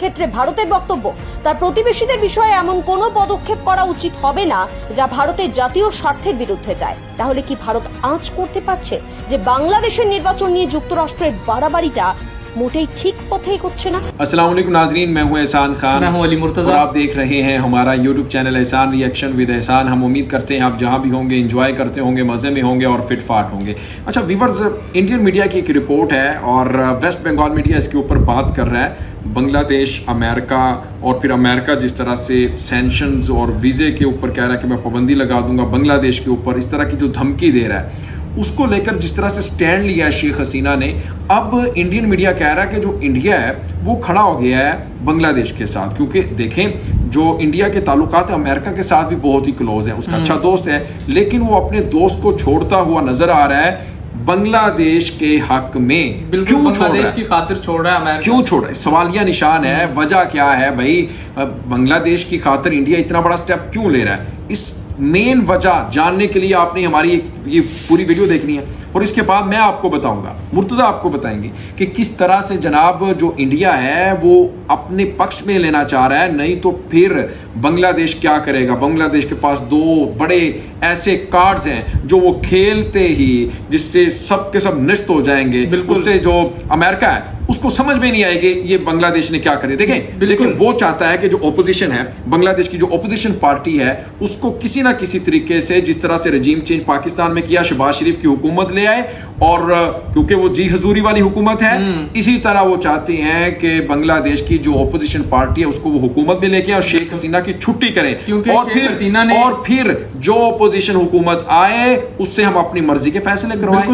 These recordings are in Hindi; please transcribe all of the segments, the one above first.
ক্ষেত্রে ভারতের বক্তব্য, তার প্রতিবেশীদের বিষয়ে এমন কোনো পদক্ষেপ করা উচিত হবে না যা ভারতের জাতীয় স্বার্থের বিরুদ্ধে যায়। তাহলে কি ভারত আঁচ করতে পারছে যে বাংলাদেশের নির্বাচন নিয়ে যুক্তরাষ্ট্রের বাড়াবাড়িটা मोटे ठीक पथे कुछ ना। अस्सलाम वालेकुम नाजरीन, मैं हूं एहसान खान, मैं हूं अली मुर्तज़ा। आप देख रहे हैं हमारा यूट्यूब चैनल एहसान रिएक्शन विद एहसान। हम उम्मीद करते हैं आप जहां भी होंगे एंजॉय करते होंगे, मज़े में होंगे और फिट फाट होंगे। अच्छा व्यूअर्स, इंडियन मीडिया की एक रिपोर्ट है और वेस्ट बंगाल मीडिया इसके ऊपर बात कर रहा है। बांग्लादेश, अमेरिका और फिर अमेरिका जिस तरह से सैंक्शंस और वीज़े के ऊपर कह रहा है कि मैं पाबंदी लगा दूंगा बांग्लादेश के ऊपर, इस तरह की जो धमकी दे रहा है उसको लेकर जिस तरह से स्टैंड लिया है शेख हसीना ने, अब इंडियन मीडिया कह रहा है कि जो इंडिया है वो खड़ा हो गया है बांग्लादेश के साथ। क्योंकि देखें, जो इंडिया के ताल्लुकात अमेरिका के साथ भी बहुत ही क्लोज है, उसका अच्छा दोस्त है, लेकिन वो अपने दोस्त को छोड़ता हुआ नजर आ रहा है बांग्लादेश के हक में। क्यों बांग्लादेश की खातिर छोड़ रहा है अमेरिका? क्यों छोड़ रहा है, सवालिया निशान है। वजह क्या है भाई, बांग्लादेश की खातिर इंडिया इतना बड़ा स्टेप क्यों ले रहा है? इस मेन वजह जानने के लिए आपने हमारी ये पूरी वीडियो देखनी है और इसके बाद मैं आपको बताऊंगा, मुर्तज़ा आपको बताएंगे कि किस तरह से जनाब जो इंडिया है वो अपने पक्ष में लेना चाह रहा है, नहीं तो फिर बांग्लादेश क्या करेगा। बांग्लादेश के पास दो बड़े ऐसे कार्ड्स हैं जो वो खेलते ही जिससे सब के सब नष्ट हो जाएंगे। उससे जो अमेरिका है उसको समझ में नहीं आएगी ये बांग्लादेश ने क्या करे। देखें वो चाहता है कि जो ओपोजिशन है, बांग्लादेश की जो ओपोजिशन पार्टी है, उसको किसी ना किसी तरीके से, जिस तरह से रजीम चेंज पाकिस्तान में किया, शहबाज शरीफ की हुकूमत ले आए, और क्योंकि वो जी हजूरी वाली हुकूमत है, इसी तरह वो चाहते हैं कि बांग्लादेश की जो ओपोजिशन पार्टी है उसको वो हुकूमत में लेके और शेख हसीना की छुट्टी करें, और फिर जो ओपोजिशन हुकूमत आए उससे हम अपनी मर्जी के फैसले करवाएं।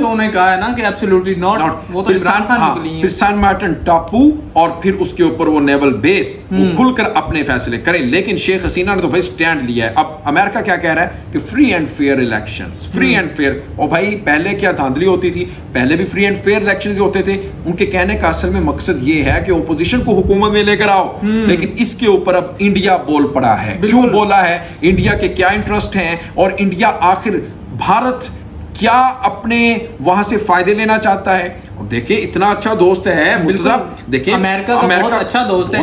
तो उन्हें कहा है ना कि एब्सोल्युटली नॉट, वो तो फिर सैन मार्टिन टापू और फिर उसके ऊपर वो नेवल बेस, वो खुलकर अपने फैसले करें। लेकिन शेख हसीना ने तो भाई स्टैंड लिया है। अब अमेरिका क्या कह रहा है कि free and fair elections, free and fair. और भाई पहले क्या धांधली होती थी, पहले भी फ्री एंड फेयर इलेक्शंस होते थे। उनके कहने का असल में मकसद ये है कि ओपोजिशन को हुकूमत में लेकर आओ। लेकिन इसके ऊपर अब इंडिया बोल पड़ा है। क्यों बोला है, इंडिया के क्या इंटरेस्ट हैं, और इंडिया आखिर भारत क्या अपने वहां से फायदे लेना चाहता है। और देखिए इतना अच्छा दोस्त है, देखिए अमेरिका का बहुत अच्छा दोस्त है,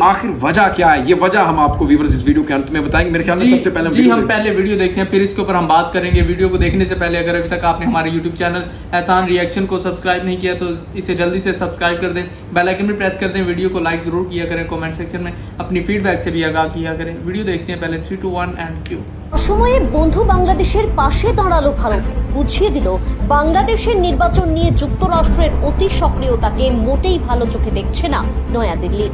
आखिर वजह क्या है, ये वजह हम आपको व्यूअर्स इस वीडियो के अंत में बताएंगे। मेरे ख्याल में सबसे पहले हम पहले वीडियो देखते हैं, फिर इसके ऊपर हम बात करेंगे। वीडियो को देखने से पहले अगर अभी तक आपने हमारे यूट्यूब चैनल एहसान रिएक्शन को सब्सक्राइब नहीं किया तो इसे जल्दी से सब्सक्राइब कर दें, बेल आइकन भी प्रेस कर दें, वीडियो को लाइक जरूर किया करें, कमेंट सेक्शन में अपनी फीडबैक से भी आगाह किया करें। वीडियो देखते हैं पहले 3, 2, 1 एंड क्यू। সময়ে বন্ধু বাংলাদেশের পাশে দাঁড়ালো ভারত, বুঝিয়ে দিল বাংলাদেশের নির্বাচন নিয়ে যুক্তরাষ্ট্রের অতি সক্রিয়তাকে মোটেই ভালো চোখে দেখছে না নয়াদিল্লি।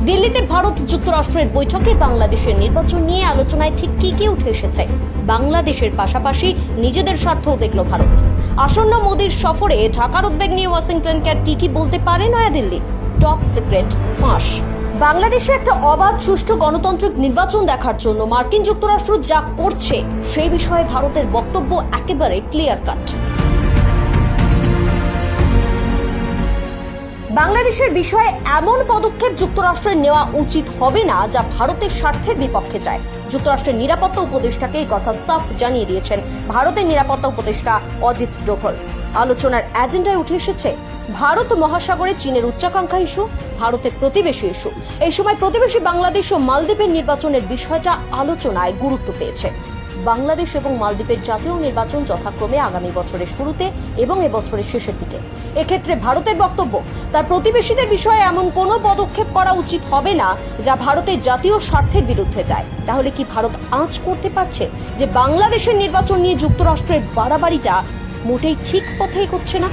দিল্লিতে ভারত যুক্তরাষ্ট্রের বৈঠকে বাংলাদেশের নির্বাচন নিয়ে আলোচনায় ঠিক কি কি উঠে এসেছে। বাংলাদেশের পাশাপাশি নিজেদের স্বার্থও দেখলো ভারত। আসন্ন মোদির সফরে ঢাকার উদ্বেগ নিয়ে ওয়াশিংটনকে আর কি কি বলতে পারে নয়াদিল্লি, টপ সিক্রেট ফাঁস। বাংলাদেশে একটা অবাধ সুষ্ঠু গণতান্ত্রিক নির্বাচন দেখার জন্য মার্কিন যুক্তরাষ্ট্র যা করছে সেই বিষয়ে ভারতের বক্তব্য একেবারে ক্লিয়ার কাট। বাংলাদেশের বিষয়ে এমন পদক্ষেপ যুক্তরাষ্ট্রের নেওয়া উচিত হবে না যা ভারতের স্বার্থের বিপক্ষে যায়। যুক্তরাষ্ট্রের নিরাপত্তা উপদেষ্টাকে এই কথা সাফ জানিয়ে দিয়েছেন ভারতের নিরাপত্তা উপদেষ্টা অজিত ডোভাল। আলোচনার এজেন্ডায় উঠে এসেছে ভারত মহাসাগরে চীনের উচ্চাকাঙ্ক্ষা ইস্যু, ভারতের প্রতিবেশী ইস্যু। এই সময় প্রতিবেশী বাংলাদেশ ও মালদ্বীপের নির্বাচনের বিষয়টা আলোচনায় গুরুত্ব পেয়েছে। বাংলাদেশ এবং মালদ্বীপের জাতীয় নির্বাচন যথাক্রমে আগামী বছরের শুরুতে এবং এবছরের শেষের দিকে। এক্ষেত্রে ভারতের বক্তব্য, তার প্রতিবেশীদের বিষয়ে এমন কোনো পদক্ষেপ করা উচিত হবে না যা ভারতের জাতীয় স্বার্থের বিরুদ্ধে যায়। তাহলে কি ভারত আঁচ করতে পারছে যে বাংলাদেশের নির্বাচন নিয়ে যুক্তরাষ্ট্রের বাড়াবাড়িটা মোটেই ঠিক পথেই করছে না?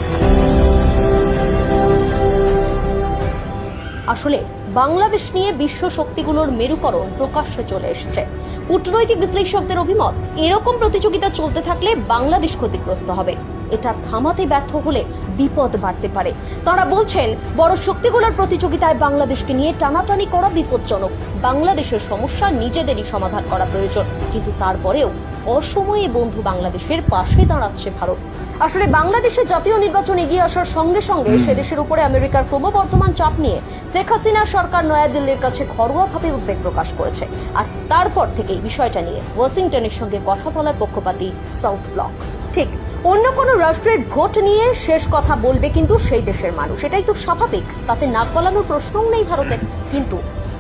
আসলে বাংলাদেশ নিয়ে বিশ্ব শক্তিগুলোর মেরুকরণ প্রকাশ্যে চলে এসেছে। কূটনৈতিক বিশ্লেষকদের অভিমত, এরকম প্রতিযোগিতা চলতে থাকলে বাংলাদেশ ক্ষতিগ্রস্ত হবে। এটা থামাতে ব্যর্থ হলে বিপদ বাড়তে পারে। তারা বলছেন বড় শক্তিগুলোর প্রতিযোগিতায় বাংলাদেশকে নিয়ে টানাটানি করা বিপজ্জনক। বাংলাদেশের সমস্যা নিজেদেরই সমাধান করা প্রয়োজন, কিন্তু তারপরেও অসময়ে বন্ধু বাংলাদেশের পাশে দাঁড়াচ্ছে ভারত। আসলে বাংলাদেশের জাতীয় নির্বাচন এগিয়ে আসার সঙ্গে সঙ্গে সে দেশের উপরে আমেরিকার ক্রমবর্ধমান চাপ নিয়ে শেখ হাসিনা সরকার নয়াদিল্লির কাছে ঘরোয়াভাবে উদ্বেগ প্রকাশ করেছে। আর তারপর থেকেই বিষয়টা নিয়ে ওয়াশিংটনের সঙ্গে কথা বলার পক্ষপাতী সাউথ ব্লক। ঠিক অন্য কোনো রাষ্ট্রের ভোট নিয়ে শেষ কথা বলবে কিন্তু সেই দেশের মানুষ, এটাই তো স্বাভাবিক, তাতে নাক গলানোর প্রশ্নও নেই ভারতের। কিন্তু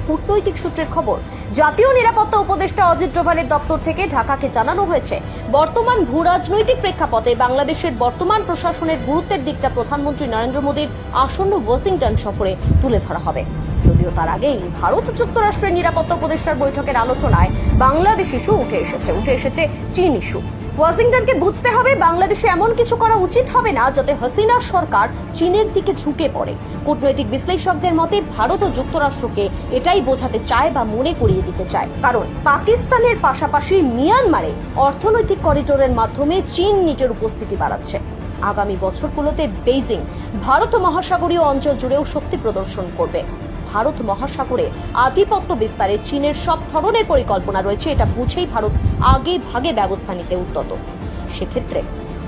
কূটনৈতিক সূত্রের খবর, জাতীয় নিরাপত্তা উপদেষ্টা অজিত ডোভালের দপ্তর থেকে ঢাকাকে জানানো হয়েছে বর্তমান ভূ রাজনৈতিক প্রেক্ষাপটে বাংলাদেশের বর্তমান প্রশাসনের গুরুত্বের দিকটা প্রধানমন্ত্রী নরেন্দ্র মোদীর আসন্ন ওয়াশিংটন সফরে তুলে ধরা হবে। যদিও তার আগেই ভারত যুক্তরাষ্ট্রের নিরাপত্তা উপদেষ্টার বৈঠকের আলোচনায় বাংলাদেশ ইস্যু উঠে এসেছে চীন ইস্যু। ওয়াশিংটনকে বুঝতে হবে বাংলাদেশে এমন কিছু করা উচিত হবে না যাতে হাসিনা সরকার চীনের দিকে ঝুঁকে পড়ে। কূটনৈতিক বিশ্লেষকদের মতে ভারত ও যুক্তরাষ্ট্রকে এটাই বোঝাতে চায় বা মনে করিয়ে দিতে চায়, কারণ পাকিস্তানের পাশাপাশি মিয়ানমারে অর্থনৈতিক করিডোরের মাধ্যমে চীন নিজের উপস্থিতি বাড়াচ্ছে। আগামী বছরগুলোতে বেইজিং ভারত মহাসাগরীয় অঞ্চল জুড়েও শক্তি প্রদর্শন করবে। ভারত মহাসাগরে আধিপত্য বিস্তারে চীনের সব ধরনের পরিকল্পনা রয়েছে, এটা বুঝেই ভারত আগে ভাগে ব্যবস্থা নিতে উদ্যত। সেক্ষেত্রে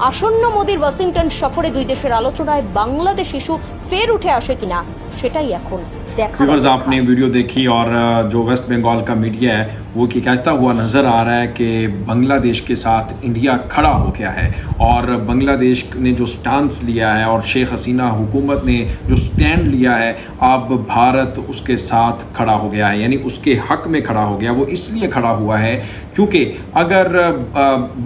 আসন্ন মোদীর ওয়াশিংটন সফরে দুই দেশের আলোচনায় বাংলাদেশ ইস্যু ফের উঠে আসে কিনা সেটাই এখন দেখার। व्यूअर्स, आपने वीडियो देखी और जो वेस्ट बंगाल का मीडिया है वो कि कहता हुआ नज़र आ रहा है कि बांग्लादेश के साथ इंडिया खड़ा हो गया है और बांग्लादेश ने जो स्टांस लिया है और शेख हसीना हुकूमत ने जो स्टैंड लिया है, अब भारत उसके साथ खड़ा हो गया है, यानी उसके हक में खड़ा हो गया। वो इसलिए खड़ा हुआ है क्योंकि अगर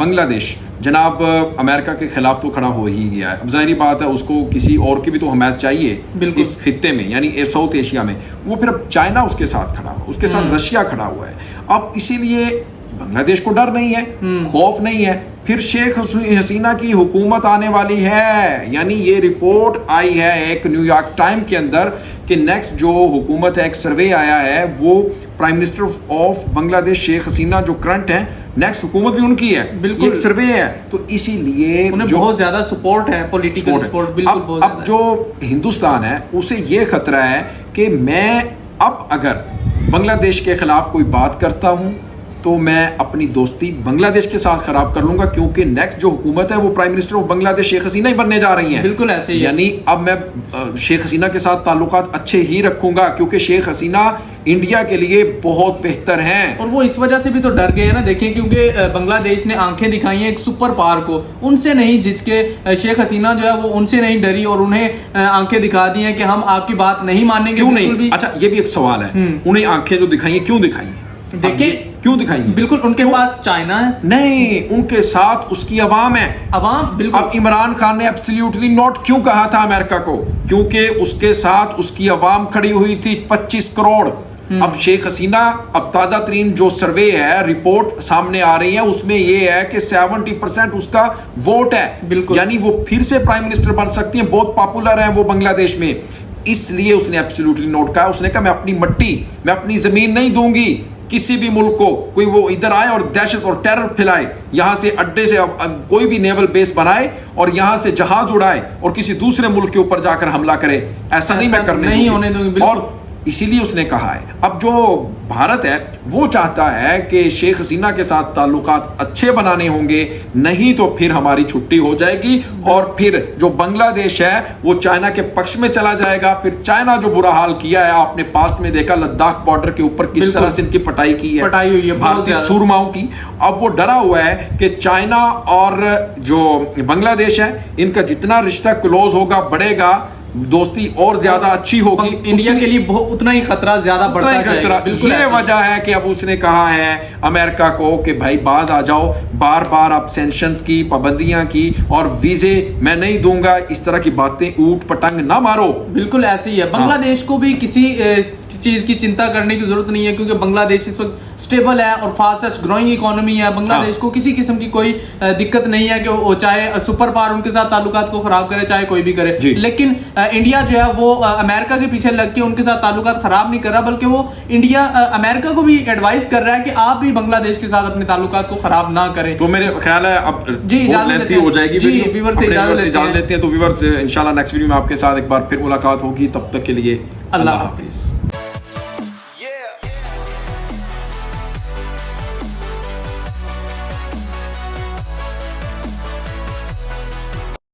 बांग्लादेश जनाब अमेरिका के खिलाफ तो खड़ा हो ही गया है, अब जाहिर बात है उसको किसी और की भी तो हमायत चाहिए इस खित्ते में, यानी साउथ एशिया में। वो फिर अब चाइना उसके साथ खड़ा हुआ, उसके साथ रशिया खड़ा हुआ है। अब इसीलिए बांग्लादेश को डर नहीं है, खौफ नहीं है। फिर शेख हसीना की हुकूमत आने वाली है, यानी ये रिपोर्ट आई है एक न्यूयॉर्क टाइम के अंदर कि नेक्स्ट जो हुकूमत है, एक सर्वे आया है, वो prime minister of Bangladesh Sheikh Hasina जो करंट है, नेक्स्ट हुकूमत भी उनकी है। बिल्कुल एक सर्वे है, तो इसीलिए उन्हें जो बहुत ज्यादा सपोर्ट है, पॉलिटिकल सपोर्ट बिल्कुल बहुत अब जो हिंदुस्तान है उसे ये खतरा है कि मैं अब अगर बांग्लादेश के खिलाफ कोई बात करता हूं तो मैं अपनी दोस्ती बांग्लादेश के साथ खराब कर लूंगा, क्योंकि नेक्स्ट जो हुकूमत है वो prime minister of Bangladesh Sheikh Hasina ही बनने जा रही है। बिल्कुल ऐसे ही है। यानी अब मैं शेख हसीना के साथ ताल्लुकात अच्छे ही रखूंगा, क्योंकि शेख हसीना इंडिया के लिए बहुत बेहतर हैं। और वो इस वजह से भी तो डर गए हैं ना, देखिए, क्योंकि बांग्लादेश ने आंखें दिखाई हैं एक सुपर पावर को, उनसे नहीं जिसके शेख हसीना जो है वो उनसे नहीं डरी और उन्हें आंखें दिखा दी हैं कि हम आपकी बात नहीं मानेंगे। क्यों नहीं? अच्छा, ये भी एक सवाल है, उन्हें आंखें जो दिखाई हैं क्यों दिखाई हैं? देखिए क्यों दिखाएंगे? बिल्कुल उनके पास चाइना है, नहीं, उनके साथ उसकी अवाम है। अवाम बिल्कुल। अब इमरान खान ने एब्सोल्युटली नॉट क्यों कहा था अमेरिका को? क्योंकि उसके साथ उसकी अवाम खड़ी हुई थी 25 करोड़। अब शेख हसीना, अब ताजा तरीन जो सर्वे है, रिपोर्ट सामने आ रही है, उसमें ये है कि 70% उसका वोट है। बिल्कुल। यानी वो फिर से प्राइम मिनिस्टर बन सकती हैं, बहुत पॉपुलर है वो बांग्लादेश में। इसलिए उसने एब्सोल्युटली नोट कहा, उसने कहा मैं अपनी मट्टी, मैं अपनी जमीन नहीं दूंगी किसी भी मुल्क को, कोई वो इधर आए और दहशत और टेरर फैलाए, यहाँ से अड्डे से कोई भी नेवल बेस बनाए और यहाँ से जहाज उड़ाए और किसी दूसरे मुल्क के ऊपर जाकर हमला करे, ऐसा नहीं मैं करने नहीं होने दूंगी। और इसीलिए उसने कहा है। अब जो भारत है वो चाहता है कि शेख हसीना के साथ ताल्लुकात अच्छे बनाने होंगे, नहीं तो फिर हमारी छुट्टी हो जाएगी और फिर जो बांग्लादेश है वो चाइना के पक्ष में चला जाएगा। फिर चाइना जो बुरा हाल किया है, आपने पास्ट में देखा लद्दाख बॉर्डर के ऊपर किस तरह से इनकी पटाई की है, पटाई हुई है भारतीय सूरमाओं की। अब वो डरा हुआ है कि चाइना और जो बांग्लादेश है इनका जितना रिश्ता क्लोज होगा, बढ़ेगा, दोस्ती और ज्यादा अच्छी होगी, इंडिया के लिए उतना ही खतरा ज्यादा बढ़ता जाएगा। बिल्कुल ये वजह है कि अब उसने कहा है अमेरिका को कि भाई बाज आ जाओ, बार बार आप सैंक्शंस की पाबंदियां की और वीजे मैं नहीं दूंगा, इस तरह की बातें ऊट पटंग ना मारो। बिल्कुल ऐसे ही है। बांग्लादेश को भी किसी चीज की चिंता करने की जरूरत नहीं है, क्योंकि बांग्लादेश इस वक्त स्टेबल है और फास्टेस्ट ग्रोइंग इकोनॉमी है। बांग्लादेश को किसी किस्म की कोई दिक्कत नहीं है कि वो चाहे सुपर पावर उनके साथ ताल्लुकात को खराब करे, चाहे कोई भी करे। लेकिन इंडिया जो है वो अमेरिका के पीछे लग के उनके साथ ताल्लुकात खराब नहीं कर रहा, बल्कि वो इंडिया अमेरिका को भी एडवाइस कर रहा है कि आप भी बांग्लादेश के साथ अपने ताल्लुकात को खराब ना करें। तो मेरे ख्याल है अब जी इजाजत हो जाएगी, जी व्यूअर्स से इजाजत लेते हैं। तो व्यूअर्स इंशाल्लाह नेक्स्ट वीडियो में आपके साथ एक बार फिर मुलाकात होगी, तब तक के लिए अल्लाह हाफिज।